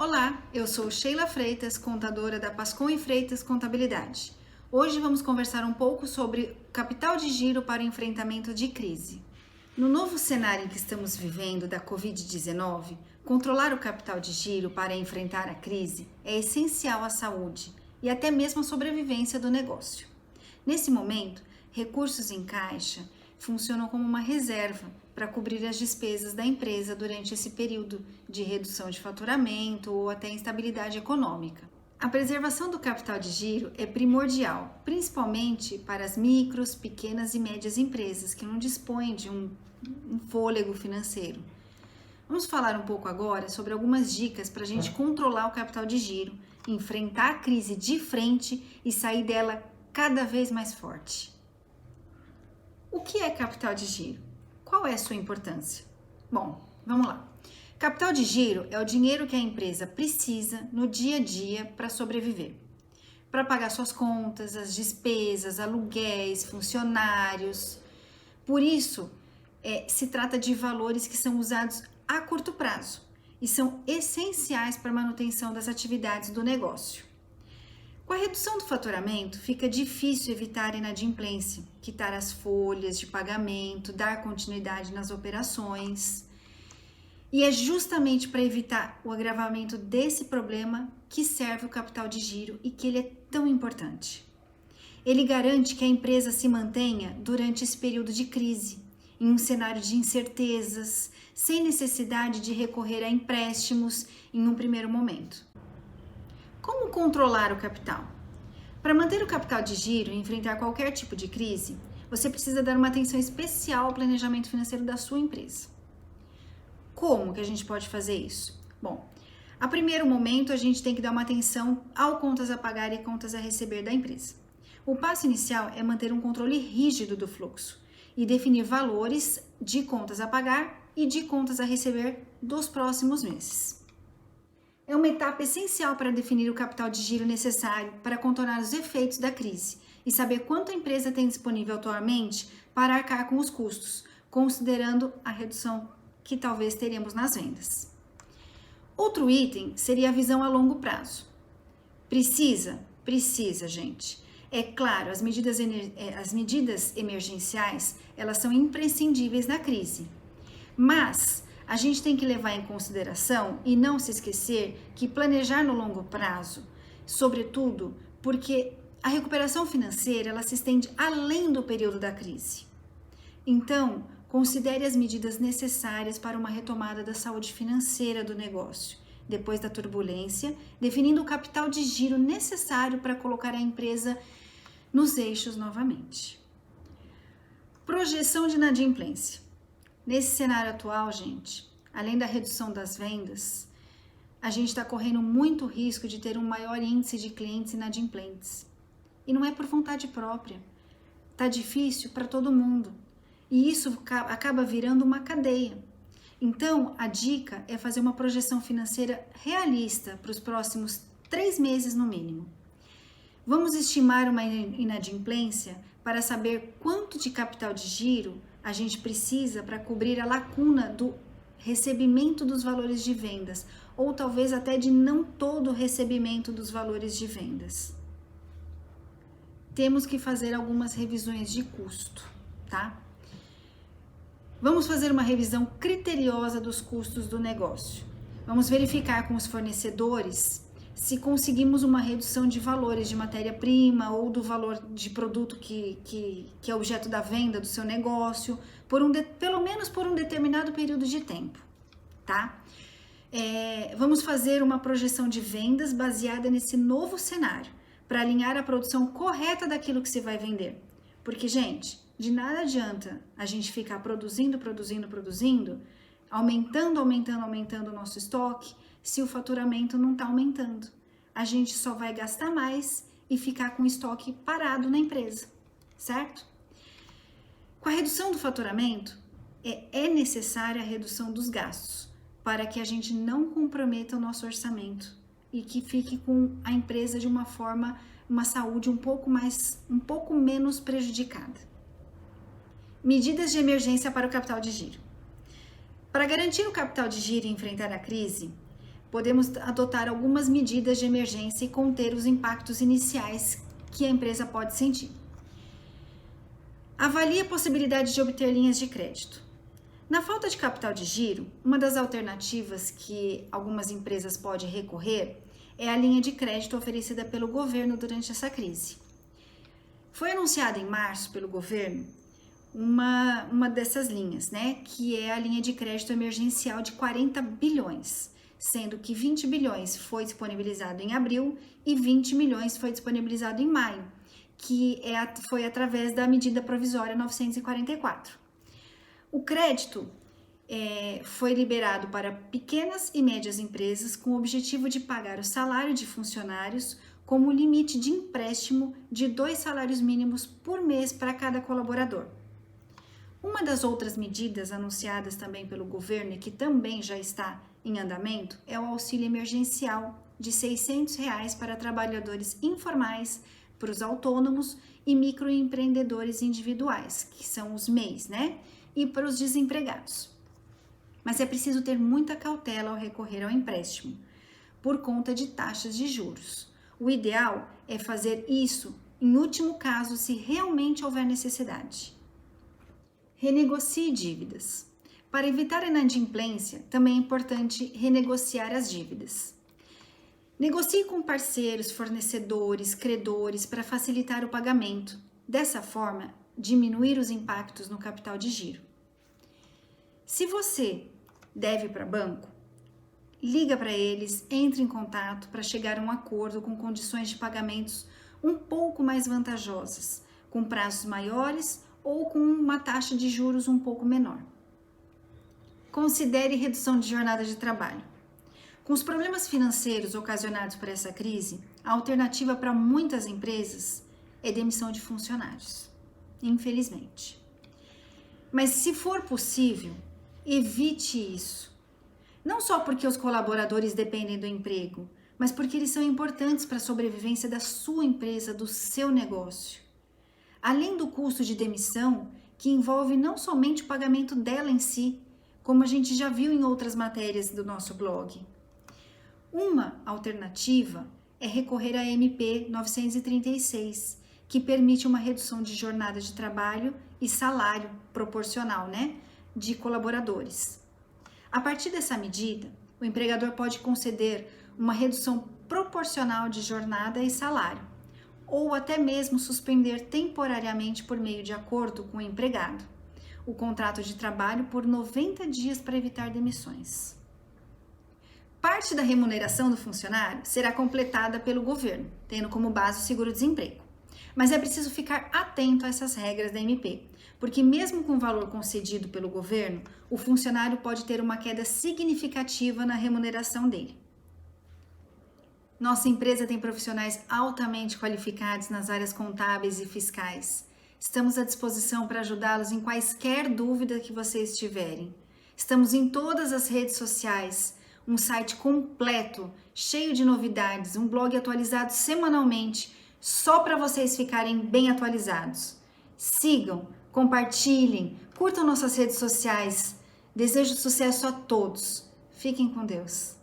Olá, eu sou Sheila Freitas, contadora da Pascon e Freitas Contabilidade. Hoje vamos conversar um pouco sobre capital de giro para o enfrentamento de crise. No novo cenário em que estamos vivendo da Covid-19, controlar o capital de giro para enfrentar a crise é essencial à saúde e até mesmo à sobrevivência do negócio. Nesse momento, recursos em caixa funcionam como uma reserva para cobrir as despesas da empresa durante esse período de redução de faturamento ou até instabilidade econômica. A preservação do capital de giro é primordial, principalmente para as micros, pequenas e médias empresas que não dispõem de um fôlego financeiro. Vamos falar um pouco agora sobre algumas dicas para a gente controlar o capital de giro, enfrentar a crise de frente e sair dela cada vez mais forte. O que é capital de giro? Qual é a sua importância? Bom, vamos lá. Capital de giro é o dinheiro que a empresa precisa no dia a dia para sobreviver. Para pagar suas contas, as despesas, aluguéis, funcionários. Por isso, se trata de valores que são usados a curto prazo e são essenciais para a manutenção das atividades do negócio. Com a redução do faturamento, fica difícil evitar a inadimplência, quitar as folhas de pagamento, dar continuidade nas operações. E é justamente para evitar o agravamento desse problema que serve o capital de giro e que ele é tão importante. Ele garante que a empresa se mantenha durante esse período de crise, em um cenário de incertezas, sem necessidade de recorrer a empréstimos em um primeiro momento. Como controlar o capital? Para manter o capital de giro e enfrentar qualquer tipo de crise, você precisa dar uma atenção especial ao planejamento financeiro da sua empresa. Como que a gente pode fazer isso? Bom, a primeiro momento a gente tem que dar uma atenção ao contas a pagar e contas a receber da empresa. O passo inicial é manter um controle rígido do fluxo e definir valores de contas a pagar e de contas a receber dos próximos meses. É uma etapa essencial para definir o capital de giro necessário para contornar os efeitos da crise e saber quanto a empresa tem disponível atualmente para arcar com os custos, considerando a redução que talvez teremos nas vendas. Outro item seria a visão a longo prazo. Precisa, gente. É claro, as medidas emergenciais, elas são imprescindíveis na crise, mas a gente tem que levar em consideração e não se esquecer que planejar no longo prazo, sobretudo porque a recuperação financeira ela se estende além do período da crise. Então, considere as medidas necessárias para uma retomada da saúde financeira do negócio, depois da turbulência, definindo o capital de giro necessário para colocar a empresa nos eixos novamente. Projeção de inadimplência. Nesse cenário atual, gente, além da redução das vendas, a gente está correndo muito risco de ter um maior índice de clientes inadimplentes. E não é por vontade própria. Tá difícil para todo mundo. E isso acaba virando uma cadeia. Então, a dica é fazer uma projeção financeira realista para os próximos 3 meses no mínimo. Vamos estimar uma inadimplência para saber quanto de capital de giro a gente precisa para cobrir a lacuna do recebimento dos valores de vendas, ou talvez até de não todo o recebimento dos valores de vendas. Temos que fazer algumas revisões de custo, tá? Vamos fazer uma revisão criteriosa dos custos do negócio. Vamos verificar com os fornecedores se conseguimos uma redução de valores de matéria-prima ou do valor de produto que é objeto da venda do seu negócio, pelo menos por um determinado período de tempo, tá? Vamos fazer uma projeção de vendas baseada nesse novo cenário, para alinhar a produção correta daquilo que se vai vender. Porque, gente, de nada adianta a gente ficar produzindo, aumentando o nosso estoque, se o faturamento não está aumentando. A gente só vai gastar mais e ficar com o estoque parado na empresa, certo? Com a redução do faturamento, é necessária a redução dos gastos, para que a gente não comprometa o nosso orçamento e que fique com a empresa de uma saúde um pouco menos prejudicada. Medidas de emergência para o capital de giro. Para garantir o capital de giro e enfrentar a crise, podemos adotar algumas medidas de emergência e conter os impactos iniciais que a empresa pode sentir. Avalie a possibilidade de obter linhas de crédito. Na falta de capital de giro, uma das alternativas que algumas empresas podem recorrer é a linha de crédito oferecida pelo governo durante essa crise. Foi anunciada em março pelo governo uma dessas linhas, que é a linha de crédito emergencial de 40 bilhões, sendo que 20 bilhões foi disponibilizado em abril e 20 milhões foi disponibilizado em maio, que foi através da medida provisória 944. O crédito foi liberado para pequenas e médias empresas com o objetivo de pagar o salário de funcionários como limite de empréstimo de 2 salários mínimos por mês para cada colaborador. Uma das outras medidas anunciadas também pelo governo e que também já está em andamento é o auxílio emergencial de R$ 600 para trabalhadores informais, para os autônomos e microempreendedores individuais, que são os MEIs, e para os desempregados. Mas é preciso ter muita cautela ao recorrer ao empréstimo, por conta de taxas de juros. O ideal é fazer isso, em último caso, se realmente houver necessidade. Renegocie dívidas. Para evitar a inadimplência, também é importante renegociar as dívidas. Negocie com parceiros, fornecedores, credores para facilitar o pagamento. Dessa forma, diminuir os impactos no capital de giro. Se você deve para banco, liga para eles, entre em contato para chegar a um acordo com condições de pagamentos um pouco mais vantajosas, com prazos maiores ou com uma taxa de juros um pouco menor. Considere redução de jornada de trabalho. Com os problemas financeiros ocasionados por essa crise, a alternativa para muitas empresas é demissão de funcionários, infelizmente. Mas se for possível, evite isso. Não só porque os colaboradores dependem do emprego, mas porque eles são importantes para a sobrevivência da sua empresa, do seu negócio. Além do custo de demissão, que envolve não somente o pagamento dela em si, como a gente já viu em outras matérias do nosso blog. Uma alternativa é recorrer à MP 936, que permite uma redução de jornada de trabalho e salário proporcional, de colaboradores. A partir dessa medida, o empregador pode conceder uma redução proporcional de jornada e salário, ou até mesmo suspender temporariamente por meio de acordo com o empregado o contrato de trabalho por 90 dias para evitar demissões. Parte da remuneração do funcionário será completada pelo governo, tendo como base o seguro-desemprego. Mas é preciso ficar atento a essas regras da MP, porque mesmo com o valor concedido pelo governo, o funcionário pode ter uma queda significativa na remuneração dele. Nossa empresa tem profissionais altamente qualificados nas áreas contábeis e fiscais. Estamos à disposição para ajudá-los em quaisquer dúvida que vocês tiverem. Estamos em todas as redes sociais, um site completo, cheio de novidades, um blog atualizado semanalmente, só para vocês ficarem bem atualizados. Sigam, compartilhem, curtam nossas redes sociais. Desejo sucesso a todos. Fiquem com Deus.